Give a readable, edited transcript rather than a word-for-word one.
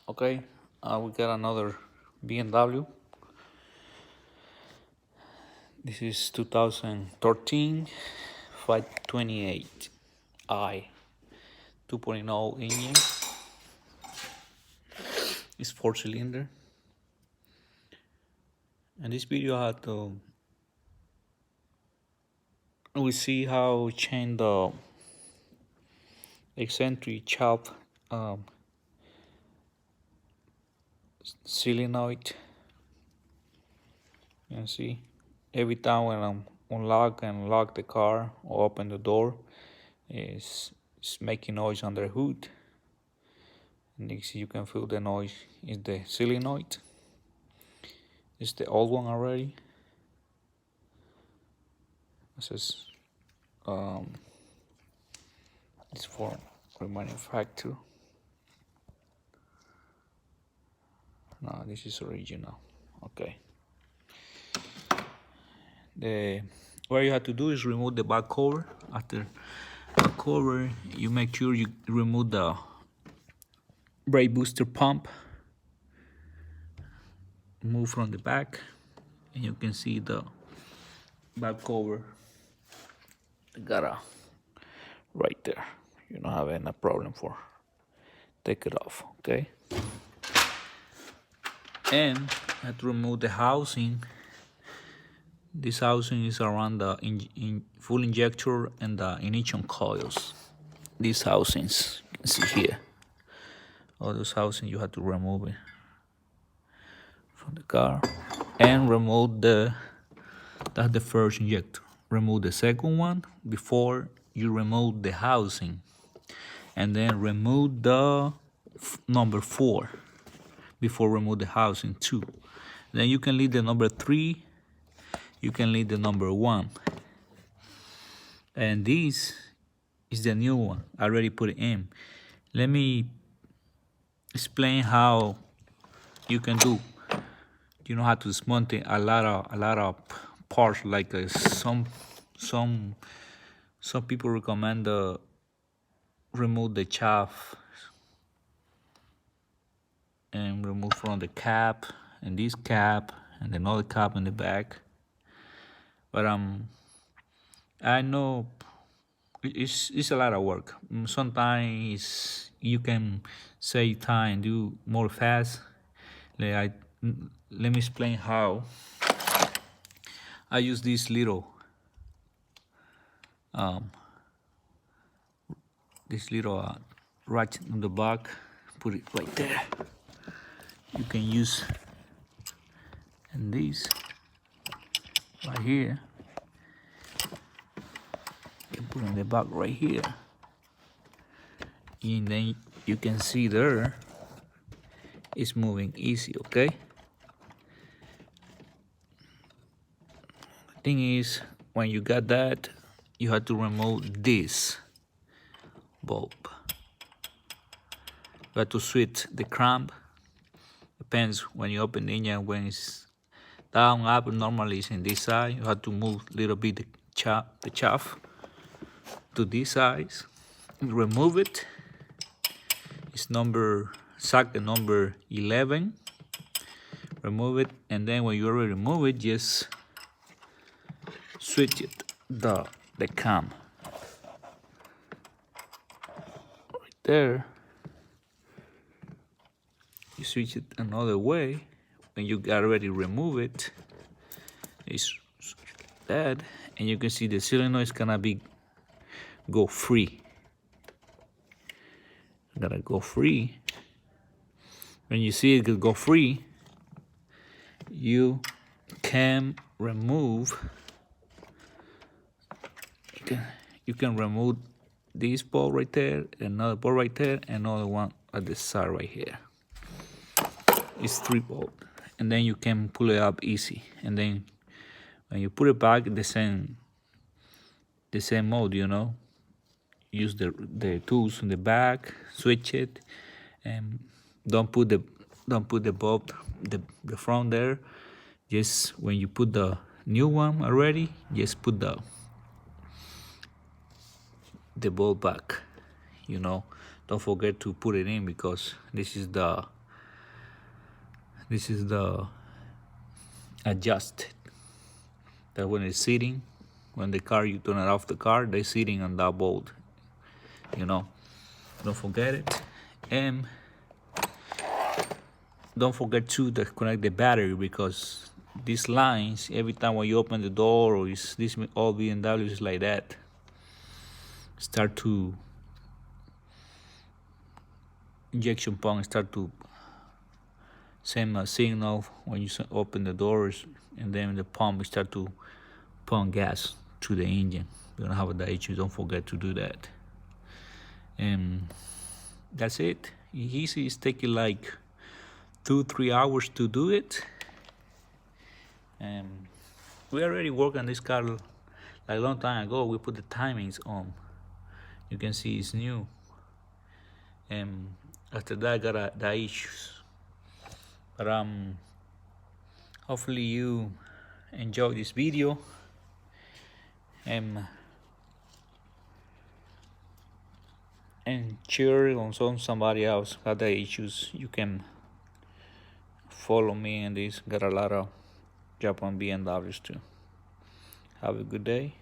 Okay, we got another BMW. This is 2013 528i 2.0 engine. It's 4-cylinder. And this video I had to we see how change the eccentric shaft solenoid. You can see every time when I'm unlock and lock the car or open the door, it's making noise on the hood. And you can feel the noise is the solenoid. It's the old one already. This is it's for manufacture. No, this is original. Okay. What you have to do is remove the back cover. After the cover, you make sure you remove the brake booster pump. Move from the back, and you can see the back cover. Got a right there. You don't have any problem for take it off. Okay. And I have to remove the housing. This housing is around the full injector and the ignition coils. These housings, you can see here. All those housings you have to remove it from the car. And remove that's the first injector. Remove the second one before you remove the housing. And then remove the number 4 before remove the housing too. Then you can leave the number 3. You can leave the number 1. And this is the new one. I already put it in. Let me explain how you can do. You know how to dismantle a lot of parts. Like some people recommend remove the shaft and remove from the cap and this cap and another cap in the back. But I know it's a lot of work. Sometimes you can save time, do more fast. Let me explain how. I use this little ratchet on the back. Put it right there. You can use and this right here. You can put on the back right here, and then you can see there it's moving easy. Okay. The thing is, when you got that, you have to remove this bulb. You have to switch the crank. Depends when you open the engine, when it's down, up, normally it's in this side. You have to move a little bit the shaft to this side. Remove it. It's socket number 11. Remove it, and then when you already remove it, just switch it the cam right there. You switch it another way. When you already remove it, it's that, and you can see the solenoid is gonna go free. Gotta go free. When you see it go free, you can remove. You can remove this ball right there, another ball right there, another one at the side right here. It's 3 bolts, and then you can pull it up easy. And then when you put it back, the same mode, you know. Use the tools in the back, switch it, and don't put the bulb the front there. Just when you put the new one already, just put the bulb back. You know, don't forget to put it in, because this is the This is the adjust. That when it's sitting, when the car, you turn it off the car, they're sitting on that bolt. Don't forget it. And don't forget to connect the battery, because these lines, every time when you open the door, or this all BMWs is like that, start to injection pump start to send a signal when you open the doors, and then the pump start to pump gas to the engine. You don't have that issue. Don't forget to do that. And that's it. Easy. It's taking like 2-3 hours to do it. And we already worked on this car like a long time ago. We put the timings on. You can see it's new. And after that, I got the issues. But hopefully you enjoy this video. And share it on somebody else got the issues. You can follow me in this. Got a lot of job on BMWs too. Have a good day.